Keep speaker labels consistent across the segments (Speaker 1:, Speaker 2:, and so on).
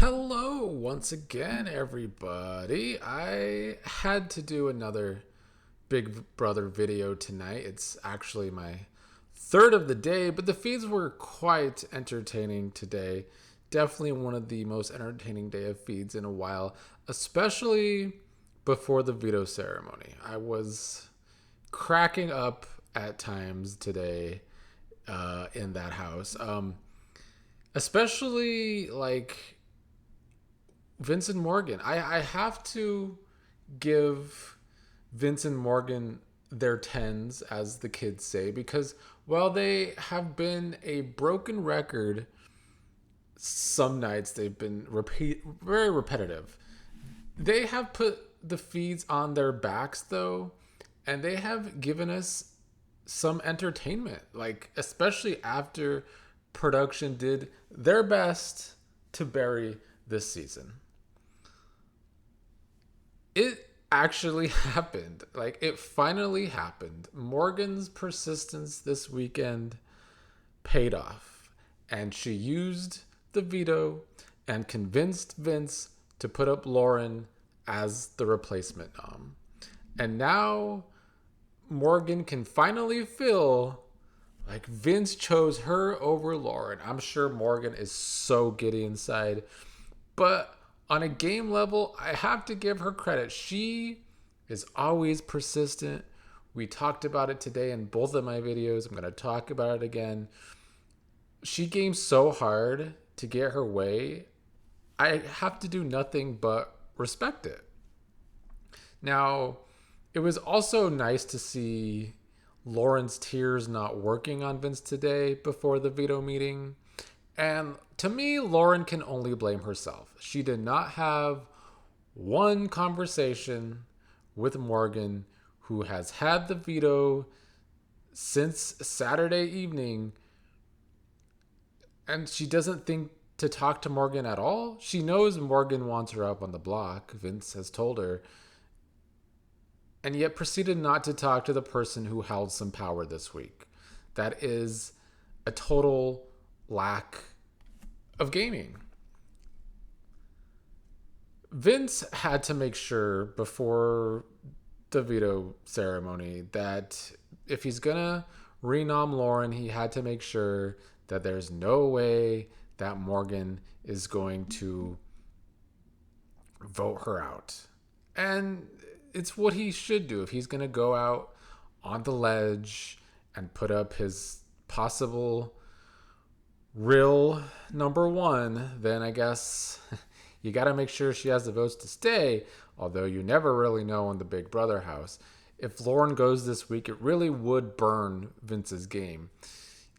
Speaker 1: Hello, once again, everybody. I had to do another Big Brother video tonight. It's actually my third of the day, but the feeds were quite entertaining today. Definitely one of the most entertaining day of feeds in a while, especially before the veto ceremony. I was cracking up at times today in that house. Especially like Vincent Morgan. I have to give Vincent Morgan their tens, as the kids say, because while they have been a broken record, some nights they've been very repetitive. They have put the feeds on their backs, though, and they have given us some entertainment, like, especially after production did their best to bury this season. It actually happened. Like, it finally happened. Morgan's persistence this weekend paid off, and she used the veto and convinced Vince to put up Lauren as the replacement nom. And now Morgan can finally feel like Vince chose her over Lauren. I'm sure Morgan is so giddy inside. But on a game level, I have to give her credit. She is always persistent. We talked about it today in both of my videos. I'm going to talk about it again. She games so hard to get her way. I have to do nothing but respect it. Now, it was also nice to see Lauren's tears not working on Vince today before the veto meeting. And to me, Lauren can only blame herself. She did not have one conversation with Morgan, who has had the veto since Saturday evening, and she doesn't think to talk to Morgan at all. She knows Morgan wants her up on the block, Vince has told her, and yet proceeded not to talk to the person who held some power this week. That is a total lack of gaming. Vince had to make sure before the veto ceremony that if he's gonna renom Lauren, he had to make sure that there's no way that Morgan is going to vote her out. And it's what he should do. If he's gonna go out on the ledge and put up his possible real number one, then I guess you got to make sure she has the votes to stay, although you never really know in the Big Brother house. If Lauren goes this week, it really would burn Vince's game.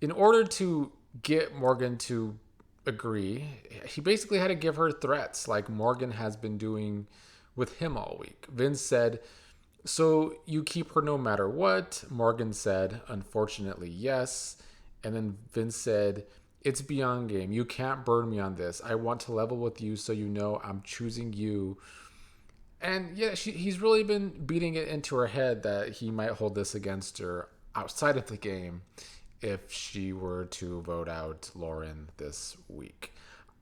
Speaker 1: In order to get Morgan to agree, he basically had to give her threats like Morgan has been doing with him all week. Vince said, "So you keep her no matter what?" Morgan said, "Unfortunately, yes." And then Vince said, "It's beyond game. You can't burn me on this. I want to level with you so you know I'm choosing you." And yeah, he's really been beating it into her head that he might hold this against her outside of the game if she were to vote out Lauren this week.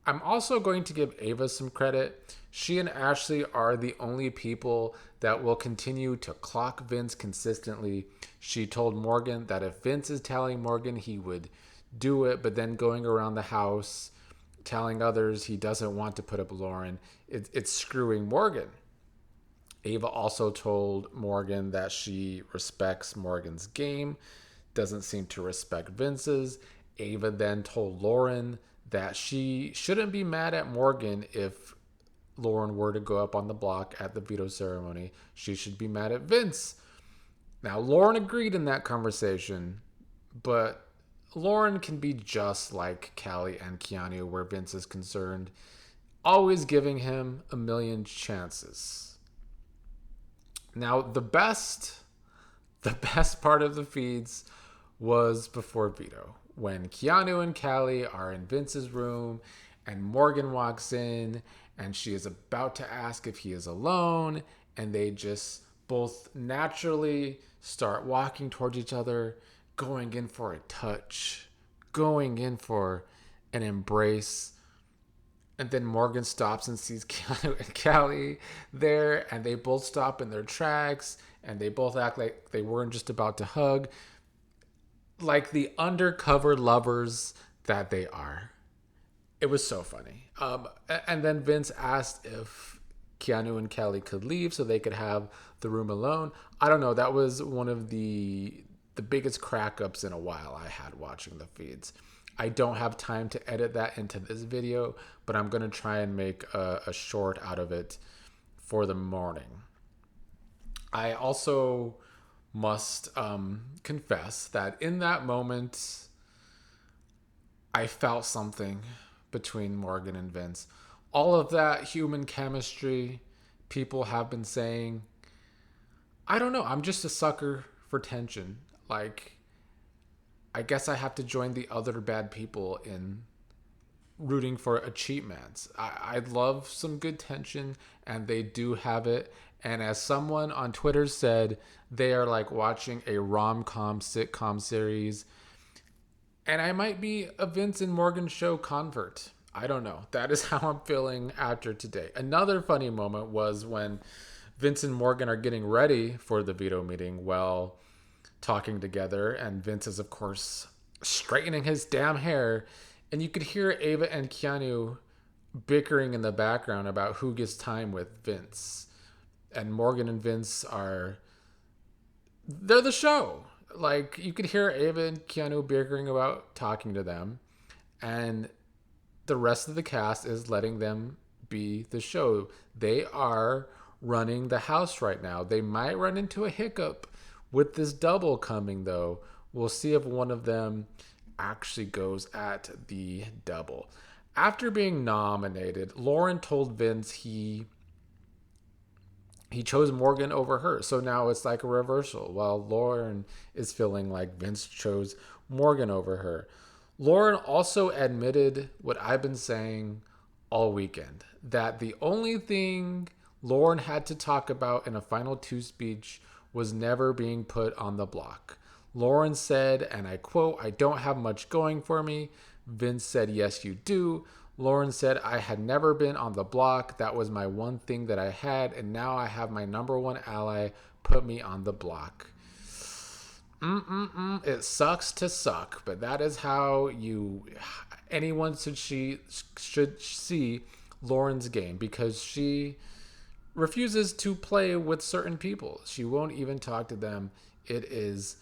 Speaker 1: I'm also going to give Ava some credit. She and Ashley are the only people that will continue to clock Vince consistently. She told Morgan that if Vince is telling Morgan he would do it, but then going around the house telling others he doesn't want to put up Lauren, it's screwing Morgan. Ava also told Morgan that she respects Morgan's game, doesn't seem to respect Vince's. Ava then told Lauren that she shouldn't be mad at Morgan if Lauren were to go up on the block at the veto ceremony. She should be mad at Vince. Now, Lauren agreed in that conversation, but Lauren can be just like Callie and Keanu where Vince is concerned, always giving him a million chances. Now, the best part of the feeds was before veto, when Keanu and Callie are in Vince's room and Morgan walks in and she is about to ask if he is alone, and they just both naturally start walking towards each other, going in for a touch, going in for an embrace. And then Morgan stops and sees Keanu and Callie there, and they both stop in their tracks, and they both act like they weren't just about to hug, like the undercover lovers that they are. It was so funny. And then Vince asked if Keanu and Kelly could leave so they could have the room alone. I don't know. That was one of the biggest crack ups in a while I had watching the feeds. I don't have time to edit that into this video, but I'm gonna try and make a short out of it for the morning. I also must confess that in that moment, I felt something between Morgan and Vince. All of that human chemistry people have been saying. I don't know. I'm just a sucker for tension. Like, I guess I have to join the other bad people in rooting for achievements. I love some good tension, and they do have it. And as someone on Twitter said, they are like watching a rom-com sitcom series. And I might be a Vince and Morgan show convert. I don't know. That is how I'm feeling after today. Another funny moment was when Vince and Morgan are getting ready for the veto meeting while talking together. And Vince is, of course, straightening his damn hair. And you could hear Ava and Keanu bickering in the background about who gets time with Vince. And Morgan and Vince are, they're the show. Like, you could hear Ava and Keanu bickering about talking to them. And the rest of the cast is letting them be the show. They are running the house right now. They might run into a hiccup with this double coming, though. We'll see if one of them actually goes at the double. After being nominated, Lauren told Vince he chose Morgan over her. So now it's like a reversal. While Lauren is feeling like Vince chose Morgan over her. Lauren also admitted what I've been saying all weekend, that the only thing Lauren had to talk about in a final two speech was never being put on the block. Lauren said, and I quote, "I don't have much going for me." Vince said, "Yes, you do." Lauren said, "I had never been on the block. That was my one thing that I had, and now I have my number one ally put me on the block." It sucks to suck, but that is how anyone should see Lauren's game, because she refuses to play with certain people. She won't even talk to them. It is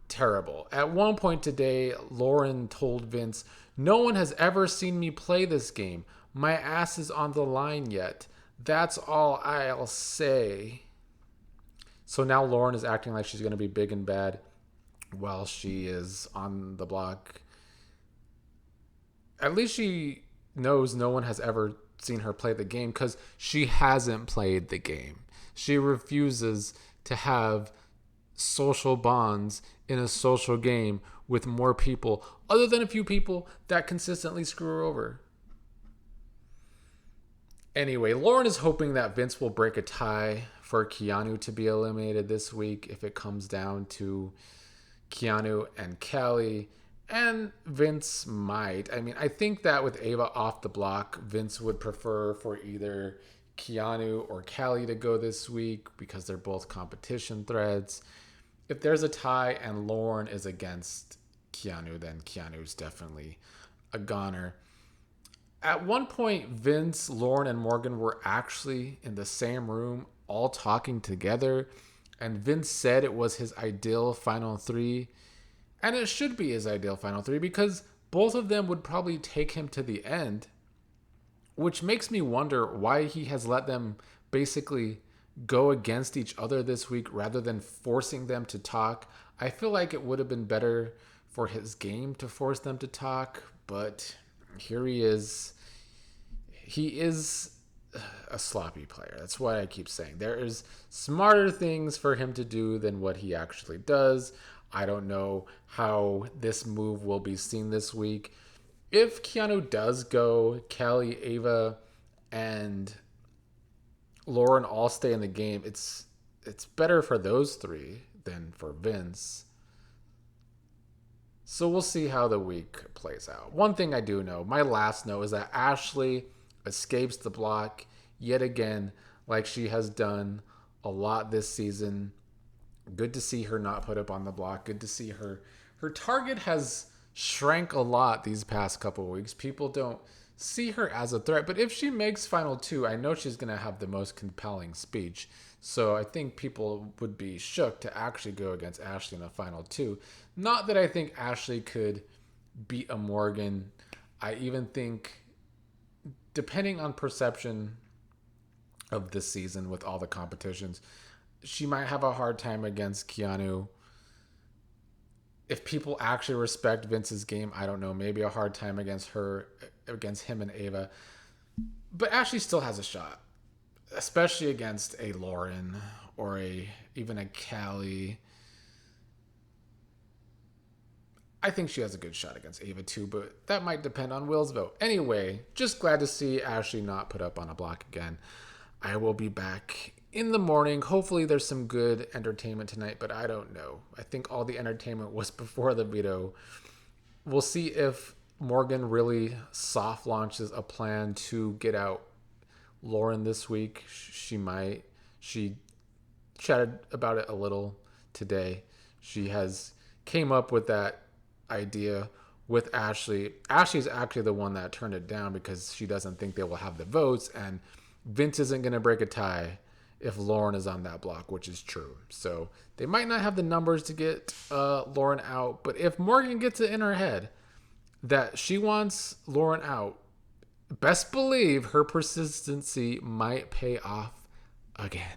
Speaker 1: terrible. At one point today, Lauren told Vince, "No one has ever seen me play this game. My ass is on the line yet. That's all I'll say." So now Lauren is acting like she's going to be big and bad while she is on the block. At least she knows no one has ever seen her play the game, because she hasn't played the game. She refuses to have social bonds in a social game with more people other than a few people that consistently screw her over. Anyway, Lauren is hoping that Vince will break a tie for Keanu to be eliminated this week if it comes down to Keanu and Kelly. And Vince might. I mean, I think that with Ava off the block, Vince would prefer for either Keanu or Kelly to go this week because they're both competition threads. If there's a tie and Lauren is against Keanu, then Keanu's definitely a goner. At one point, Vince, Lauren, and Morgan were actually in the same room, all talking together. And Vince said it was his ideal final three. And it should be his ideal final three, because both of them would probably take him to the end. Which makes me wonder why he has let them basically go against each other this week rather than forcing them to talk. I feel like it would have been better for his game to force them to talk, but here he is. He is a sloppy player. That's what I keep saying. There is smarter things for him to do than what he actually does. I don't know how this move will be seen this week. If Keanu does go, Kelly, Ava, and Lauren all stay in the game, it's better for those three than for Vince. So we'll see how the week plays out. One thing I do know, my last note, is that Ashley escapes the block yet again, like she has done a lot this season. Good to see her not put up on the block. Good to see her target has shrank a lot these past couple of weeks. People don't see her as a threat, but if she makes final two, I know she's going to have the most compelling speech. So I think people would be shook to actually go against Ashley in a final two. Not that I think Ashley could beat a Morgan. I even think, depending on perception of this season with all the competitions, she might have a hard time against Keanu. If people actually respect Vince's game, I don't know, maybe a hard time against him and Ava. But Ashley still has a shot, especially against a Lauren or even a Callie. I think she has a good shot against Ava too, but that might depend on Will's vote. Anyway, just glad to see Ashley not put up on a block again. I will be back in the morning. Hopefully there's some good entertainment tonight, but I don't know. I think all the entertainment was before the veto. We'll see if Morgan really soft launches a plan to get out Lauren this week. She might. She chatted about it a little today. She has came up with that idea with Ashley. Ashley's actually the one that turned it down because she doesn't think they will have the votes, and Vince isn't going to break a tie if Lauren is on that block, which is true. So they might not have the numbers to get Lauren out, but if Morgan gets it in her head that she wants Lauren out, best believe her persistency might pay off again.